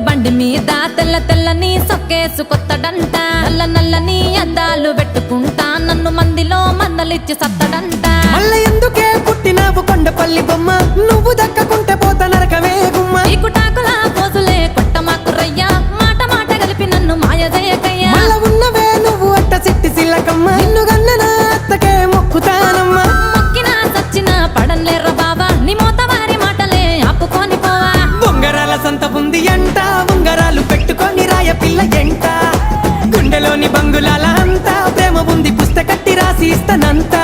బండి మీద తెల్ల తెల్లని సొక్కేసు కొత్తడంట నల్ల నల్లని అద్దాలు పెట్టుకుంటా నన్ను మందిలో మందలిచ్చి సత్తడంట మళ్ళీ ఎందుకే పుట్టినావు కొండపల్లి బొమ్మ నువ్వు దక్కకుంటే పోత నరకమే గుమ్మ ఈ కుటాకులా పోసులే కొట్టమాకురయ్యా మాట మాట కలిపి నన్ను మాయదయకయ్యా మళ్ళ ఉన్నవే నువ్వు అట్ట సిట్టి సిల్లకమ్మ నిన్ను గన్న అత్తకే మొక్కుతానమ్మా మొక్కినా సచ్చినా పడన్లేర్ర బావా నీ మోతవారి మాటలే ఆపుకొని పోవా బొంగరాల సంత ఉంది అంట ఉంగరాలు పెట్టుకొని రాయ పిల్ల ఎంట గుండెలోని బంగులాల అంతా ప్రేమ ఉంది పుస్తకట్టి రాసి ఇస్తానంతా